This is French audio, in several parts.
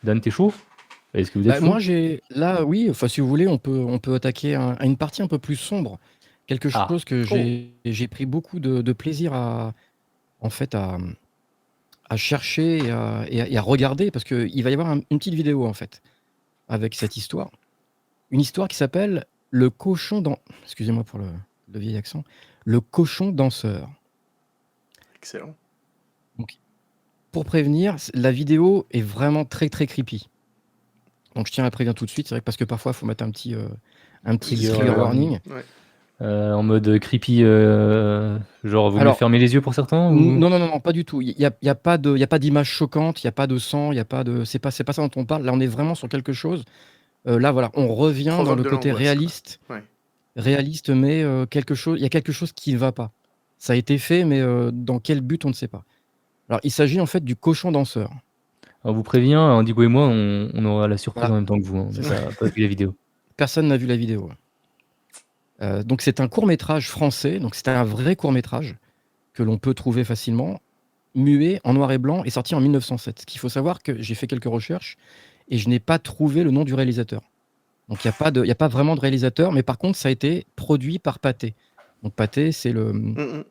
Dan, t'es chaud? Est-ce que vous êtes Bah, chaud? moi, là, oui, enfin, si vous voulez, on peut attaquer à une partie un peu plus sombre. Quelque Ah, chose que Oh, j'ai pris beaucoup de plaisir en fait, à chercher et à regarder, parce qu'il va y avoir une petite vidéo, en fait, avec cette histoire. Une histoire qui s'appelle Le cochon dans... Excusez-moi pour le vieil accent. Le cochon danseur. excellent. Donc, pour prévenir, la vidéo est vraiment très, très creepy. Donc, je tiens à prévenir tout de suite. C'est vrai que parce que parfois, il faut mettre un petit Trigger trigger warning. warning. Ouais. En mode creepy, genre vaut mieux Alors, fermer les yeux pour certains ou... non, non, non, non, pas du tout. Il y a pas d'image choquante, il n'y a pas de sang, il y a pas de... C'est pas ça dont on parle. Là, on est vraiment sur quelque chose. Là, voilà, on revient dans Provoque le de côté l'angoisse, quoi. Ouais. réaliste, mais il y a quelque chose qui ne va pas. Ça a été fait, mais dans quel but, on ne sait pas. Alors, il s'agit en fait du cochon danseur. On vous prévient, Indigo et moi, on aura la surprise Voilà, en même temps que vous. On c'est n'a ça. pas vu la vidéo. Personne n'a vu la vidéo. Donc, c'est un court-métrage français, donc c'est un vrai court-métrage que l'on peut trouver facilement, muet, en noir et blanc, et sorti en 1907. Ce qu'il faut savoir, que j'ai fait quelques recherches, et je n'ai pas trouvé le nom du réalisateur. Donc, il y a pas vraiment de réalisateur, mais par contre, ça a été produit par Pathé. Donc, Pathé, Mm.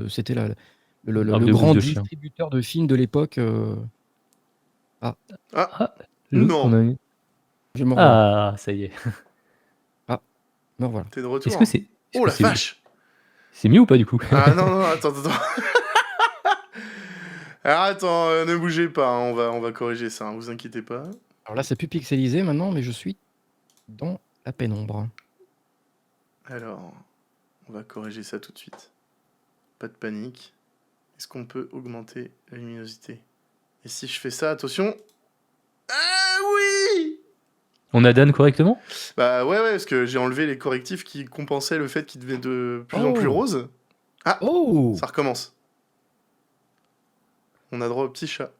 c'était Marque le de bouffe grand de chien. distributeur de films de l'époque. Ah, Ah, Ah, on non, a eu... je me revoilà. Ah, ça y est. Ah, me revoilà. t'es de Est-ce retour, que hein. c'est... Est-ce Oh que la c'est... vache! C'est mieux ou pas du coup? Ah non, non, attends, attends. Alors attends, ne bougez pas, hein, on va corriger ça, hein, vous inquiétez pas. Alors là, c'est plus pixelisé maintenant, mais je suis dans la pénombre. Alors, on va corriger ça tout de suite. Pas de panique. Est-ce qu'on peut augmenter la luminosité? Et si je fais ça, attention... Ah oui! On a Dan correctement? Bah ouais, parce que j'ai enlevé les correctifs qui compensaient le fait qu'il devenait de plus en plus Oh! rose. Ah, Oh! ça recommence. On a droit au petit chat.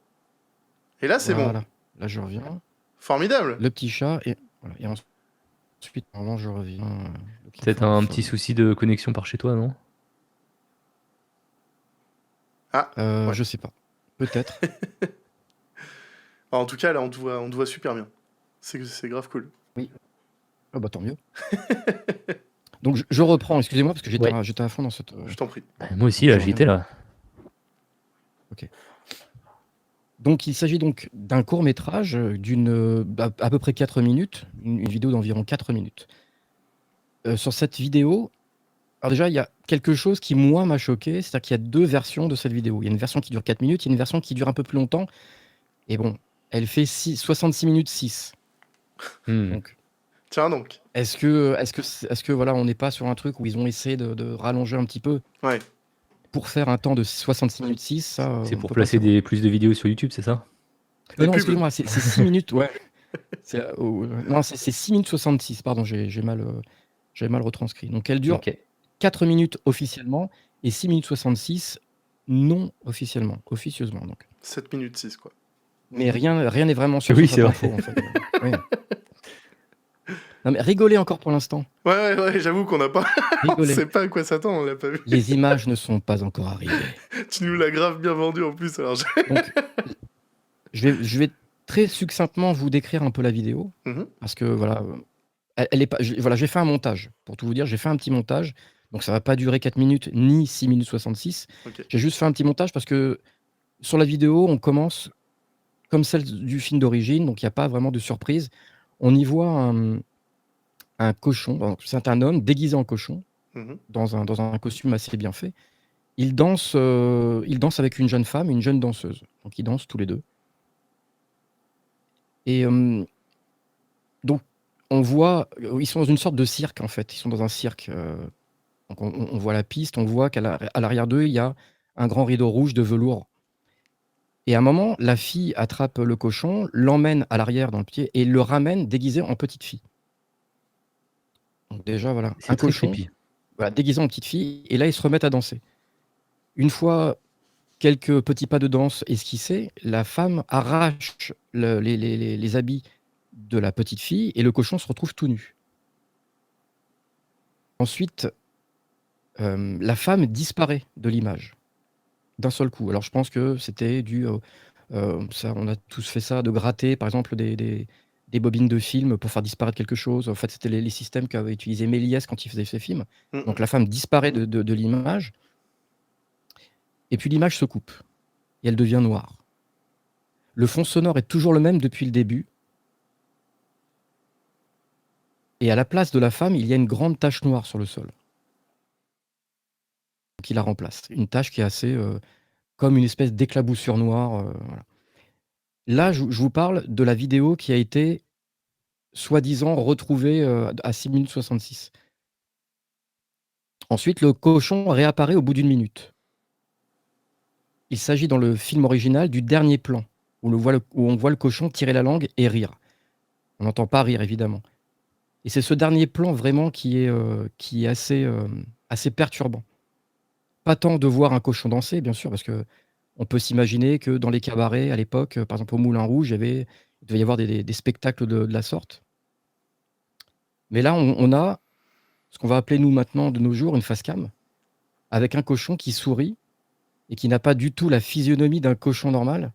Et là, c'est bon. Voilà. Là, je reviens. Formidable. Le petit chat, et, voilà. Et ensuite, normalement, je reviens. Peut-être un petit souci de connexion par chez toi, non? Ah, ouais. Je sais pas. Peut-être. En tout cas, là, on te voit super bien. C'est grave cool. Oui. Ah bah tant mieux. Donc je reprends, excusez-moi, parce que Ouais. j'étais à fond dans cette... Je t'en prie. Bah, moi aussi, Donc, là, je j'y étais reviens. là. Ok. Donc il s'agit donc d'un court-métrage à peu près 4 minutes, une vidéo d'environ 4 minutes. Sur cette vidéo, alors déjà, il y a quelque chose qui, moi, m'a choqué, c'est-à-dire qu'il y a 2 versions de cette vidéo. Il y a une version qui dure 4 minutes, il y a une version qui dure un peu plus longtemps, et bon, elle fait 66 minutes 6. Hmm. Donc, Tiens donc. est-ce que voilà, on n'est pas sur un truc où ils ont essayé de rallonger un petit peu Ouais. pour faire un temps de 66 minutes 6, ça, C'est on pour peut pas placer savoir. plus de vidéos sur YouTube, c'est ça? Des Non, pubs. excusez-moi, c'est 6 minutes, ouais. Non, c'est 6 minutes 66, pardon, j'avais mal retranscrit. Donc elle dure Ok. 4 minutes officiellement et 6 minutes 66 non officiellement, officieusement donc. 7 minutes 6, quoi. Mais rien n'est vraiment sûr Oui, sur c'est cette vrai. info, en fait. Oui. Non, mais rigolez encore pour l'instant. Ouais, j'avoue qu'on n'a pas... on Rigolez. sait pas à quoi s'attendre, on l'a pas vu. Les images ne sont pas encore arrivées. Tu nous l'as grave bien vendu en plus, alors... Donc, je vais très succinctement vous décrire un peu la vidéo, Mhm. parce que voilà, elle est pas... Voilà, j'ai fait un montage. Pour tout vous dire, j'ai fait un petit montage. Donc ça va pas durer 4 minutes ni 6 minutes 66. Ok. J'ai juste fait un petit montage parce que sur la vidéo, on commence comme celle du film d'origine, donc il n'y a pas vraiment de surprise. On y voit un cochon, donc c'est un homme déguisé en cochon, Mhm. dans un costume assez bien fait. Il danse avec une jeune femme, une jeune danseuse. Donc ils dansent tous les deux. Et donc on voit, ils sont dans une sorte de cirque en fait. Ils sont dans un cirque. Donc on voit la piste, on voit qu'à l'arrière d'eux, il y a un grand rideau rouge de velours. Et à un moment, la fille attrape le cochon, l'emmène à l'arrière dans le pied et le ramène déguisé en petite fille. Donc déjà, voilà, C'est un très cochon, creepy. voilà, déguisé en petite fille, et là, ils se remettent à danser. Une fois quelques petits pas de danse esquissés, la femme arrache les habits de la petite fille et le cochon se retrouve tout nu. Ensuite, la femme disparaît de l'image d'un seul coup. Alors je pense que c'était dû Ça, on a tous fait ça, de gratter, par exemple, des bobines de films pour faire disparaître quelque chose. En fait, c'était les systèmes qu'avait utilisé Méliès quand il faisait ses films. Donc la femme disparaît de l'image, et puis l'image se coupe, et elle devient noire. Le fond sonore est toujours le même depuis le début, et à la place de la femme, il y a une grande tache noire sur le sol, qui la remplace. Une tache qui est assez comme une espèce d'éclaboussure noire. Voilà. Là, je vous parle de la vidéo qui a été soi-disant retrouvée à 6 minutes 66. Ensuite, le cochon réapparaît au bout d'une minute. Il s'agit dans le film original du dernier plan, où on voit le cochon tirer la langue et rire. On n'entend pas rire, évidemment. Et c'est ce dernier plan vraiment qui est assez perturbant. Pas tant de voir un cochon danser, bien sûr, parce qu'on peut s'imaginer que dans les cabarets, à l'époque, par exemple au Moulin Rouge, il devait y avoir des spectacles de la sorte. Mais là, on a ce qu'on va appeler, nous, maintenant, de nos jours, une face cam, avec un cochon qui sourit et qui n'a pas du tout la physionomie d'un cochon normal.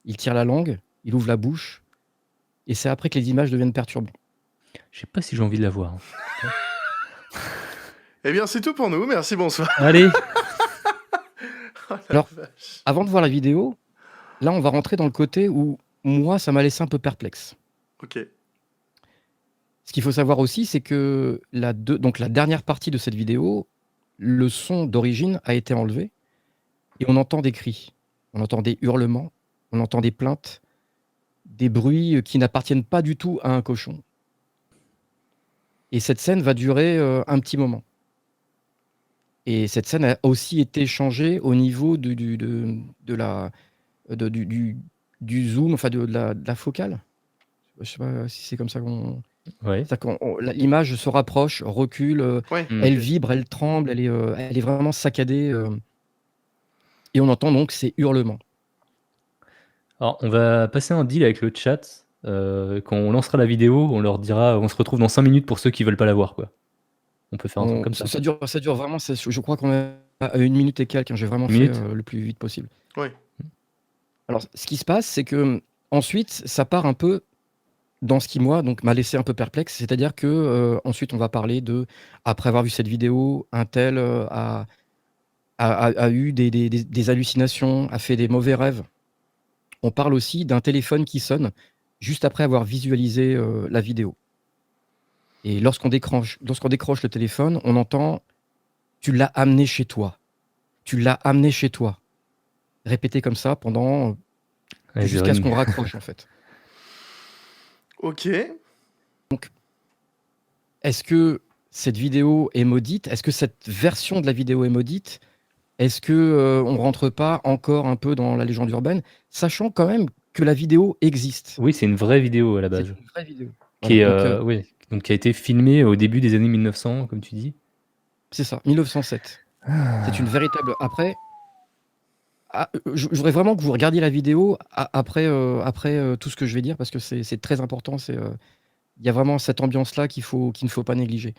Il tire la langue, il ouvre la bouche, et c'est après que les images deviennent perturbantes. Je sais pas si j'ai envie de la voir. Eh bien, c'est tout pour nous. Merci, bonsoir. Allez, Oh la Alors, vache. avant de voir la vidéo, là, on va rentrer dans le côté où, moi, ça m'a laissé un peu perplexe. Ok. Ce qu'il faut savoir aussi, c'est que donc la dernière partie de cette vidéo, le son d'origine a été enlevé, et on entend des cris, on entend des hurlements, on entend des plaintes, des bruits qui n'appartiennent pas du tout à un cochon. Et cette scène va durer un petit moment. Et cette scène a aussi été changée au niveau du zoom, enfin de la focale. Je sais pas si c'est comme ça qu'on... ouais. C'est-à-dire l'image se rapproche, recule, Ouais. elle vibre, elle tremble, elle est vraiment saccadée. Et on entend donc ces hurlements. Alors, on va passer un deal avec le chat. Quand on lancera la vidéo, on leur dira on se retrouve dans 5 minutes pour ceux qui veulent pas la voir, quoi. On peut faire un truc comme ça. Ça dure vraiment, je crois qu'on est à 1 minute et quelques, hein, j'ai vraiment Une fait minute le plus vite possible. Ouais. Alors, ce qui se passe, c'est que ensuite, ça part un peu dans ce qui, moi, donc, m'a laissé un peu perplexe. C'est-à-dire que ensuite, on va parler de, après avoir vu cette vidéo, un tel a eu des hallucinations, a fait des mauvais rêves. On parle aussi d'un téléphone qui sonne juste après avoir visualisé la vidéo. Et lorsqu'on décroche le téléphone, on entend « Tu l'as amené chez toi. Tu l'as amené chez toi ». Répété comme ça pendant Ouais, jusqu'à ce Jérémy. qu'on raccroche, en fait. Ok. Est-ce que cette vidéo est maudite? Est-ce que cette version de la vidéo est maudite? Est-ce que on rentre pas encore un peu dans la légende urbaine, sachant quand même que la vidéo existe? Oui, c'est une vraie vidéo à la C'est base. une vraie vidéo. Qui est, Voilà, donc, oui, donc qui a été filmée au début des années 1900, comme tu dis. c'est ça, 1907. C'est une véritable... Après, je voudrais vraiment que vous regardiez la vidéo après tout ce que je vais dire, parce que c'est très important. Il y a vraiment cette ambiance-là qu'il ne faut pas négliger.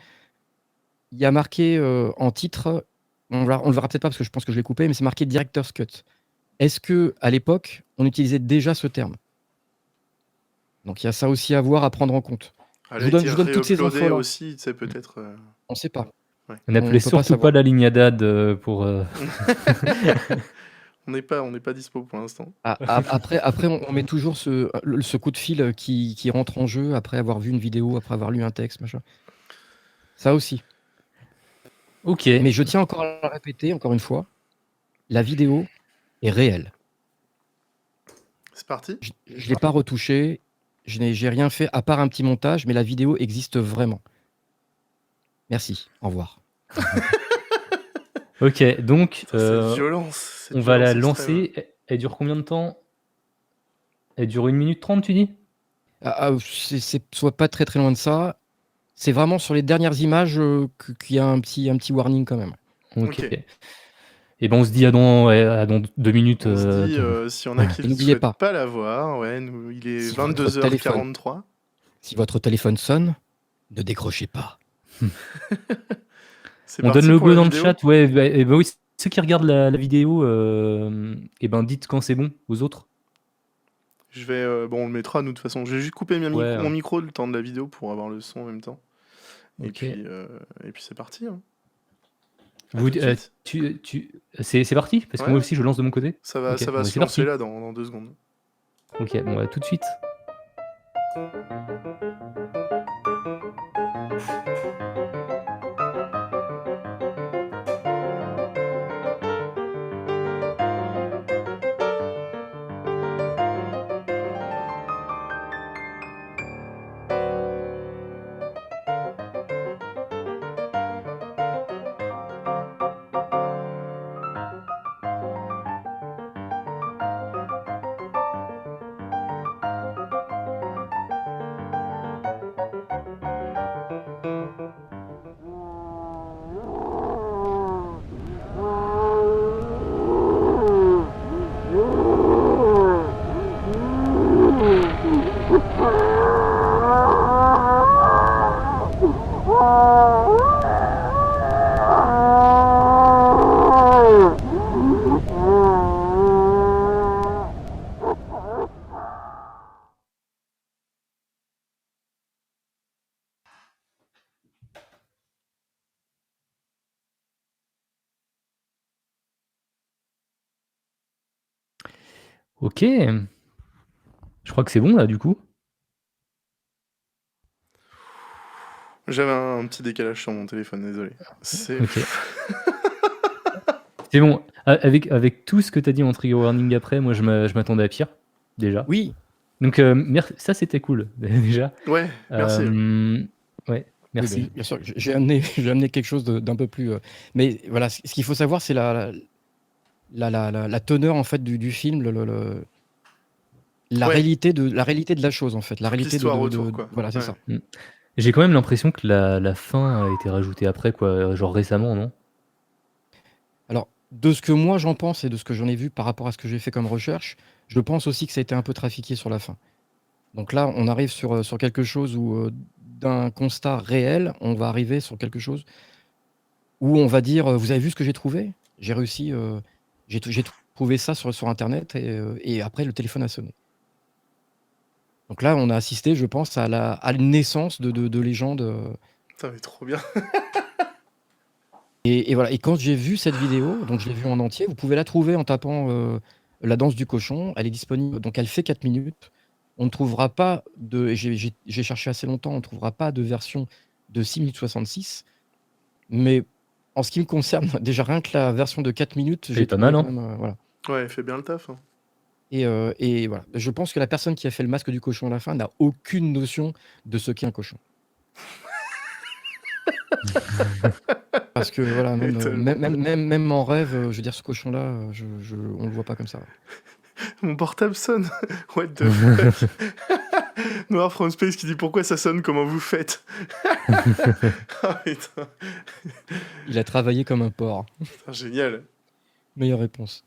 Il y a marqué en titre, on le verra peut-être pas parce que je pense que je l'ai coupé, mais c'est marqué Director's Cut. Est-ce qu'à l'époque, on utilisait déjà ce terme? Donc il y a ça aussi à voir, à prendre en compte. Elle Je a vous été donne toutes ces réuploadée infos-là. aussi, tu sais, peut-être. On ne sait pas. On n'appelait peut pas surtout pas savoir. la ligne ADAD pour. On n'est pas dispo pour l'instant. Après, on met toujours ce coup de fil qui rentre en jeu après avoir vu une vidéo, après avoir lu un texte, machin. Ça aussi. Ok. Mais je tiens encore à le répéter, encore une fois, la vidéo est réelle. C'est parti. Je ne l'ai pas retouchée, j'ai rien fait à part un petit montage, mais la vidéo existe vraiment. Merci, au revoir. Ok, donc Cette violence. on va la extrême. lancer. Elle dure combien de temps? Elle dure 1 minute 30, tu dis? Soit pas très très loin de ça. C'est vraiment sur les dernières images qu'il y a un petit warning quand même. Ok. Ok. Et ben on se dit à dans 2 minutes. On se dit, si on a qui ne N'oubliez souhaitent pas la voir, ouais, il est Si votre 22h43. Si votre téléphone sonne, ne décrochez pas. C'est On parti donne le pour go la dans le vidéo. chat, ouais. Oui, ceux qui regardent la vidéo, et ben dites quand c'est bon aux autres. Je vais, bon, on le mettra, nous, de toute façon. J'ai juste coupé mon Ouais, micro le temps de la vidéo pour avoir le son en même temps. Et ok. puis, c'est parti. Hein. À Vous, tout de suite. c'est parti? Parce que moi Ouais. aussi, je lance de mon côté. Ça va, Ok, ça bon, va bah, se c'est lancer parti. là dans 2 secondes. Ok, bon, bah, tout de suite. Ok. Je crois que c'est bon là, du coup. J'avais un petit décalage sur mon téléphone, désolé. C'est Ok. C'est bon. Avec tout ce que tu as dit en trigger warning après, moi je m'attendais à pire, déjà. Oui, Donc ça c'était cool, déjà. Ouais, merci. Ouais, oui, merci. bien sûr, j'ai amené quelque chose d'un peu plus. Mais voilà, ce qu'il faut savoir, c'est la teneur en fait du film, la Ouais. réalité de la chose en fait, la réalité l'histoire autour, quoi. voilà, c'est Ouais. ça. J'ai quand même l'impression que la fin a été rajoutée après, quoi, genre récemment, non? Alors, de ce que moi j'en pense et de ce que j'en ai vu par rapport à ce que j'ai fait comme recherche, je pense aussi que ça a été un peu trafiqué sur la fin. Donc là, on arrive sur quelque chose où, d'un constat réel, on va arriver sur quelque chose où on va dire, vous avez vu ce que j'ai trouvé? J'ai réussi, j'ai trouvé ça sur internet et après le téléphone a sonné. Donc là, on a assisté, je pense, à la naissance de légendes. Putain, mais trop bien. Et voilà. Et quand j'ai vu cette vidéo, donc je l'ai vue en entier, vous pouvez la trouver en tapant La danse du cochon. Elle est disponible, donc elle fait 4 minutes. On ne trouvera pas de. J'ai cherché assez longtemps, on ne trouvera pas de version de 6 minutes 66. Mais en ce qui me concerne, déjà rien que la version de 4 minutes, C'est j'ai pas trouvé mal, quand hein? même. Voilà. Ouais, fait bien le taf. Hein. Et voilà. Je pense que la personne qui a fait le masque du cochon à la fin n'a aucune notion de ce qu'est un cochon. Parce que voilà, Et tellement. même en rêve, je veux dire, ce cochon-là, on le voit pas comme ça. Mon portable sonne. What the fuck. Noir from Space qui dit pourquoi ça sonne, comment vous faites. Ah putain. Il a travaillé comme un porc. Putain, génial. Meilleure réponse.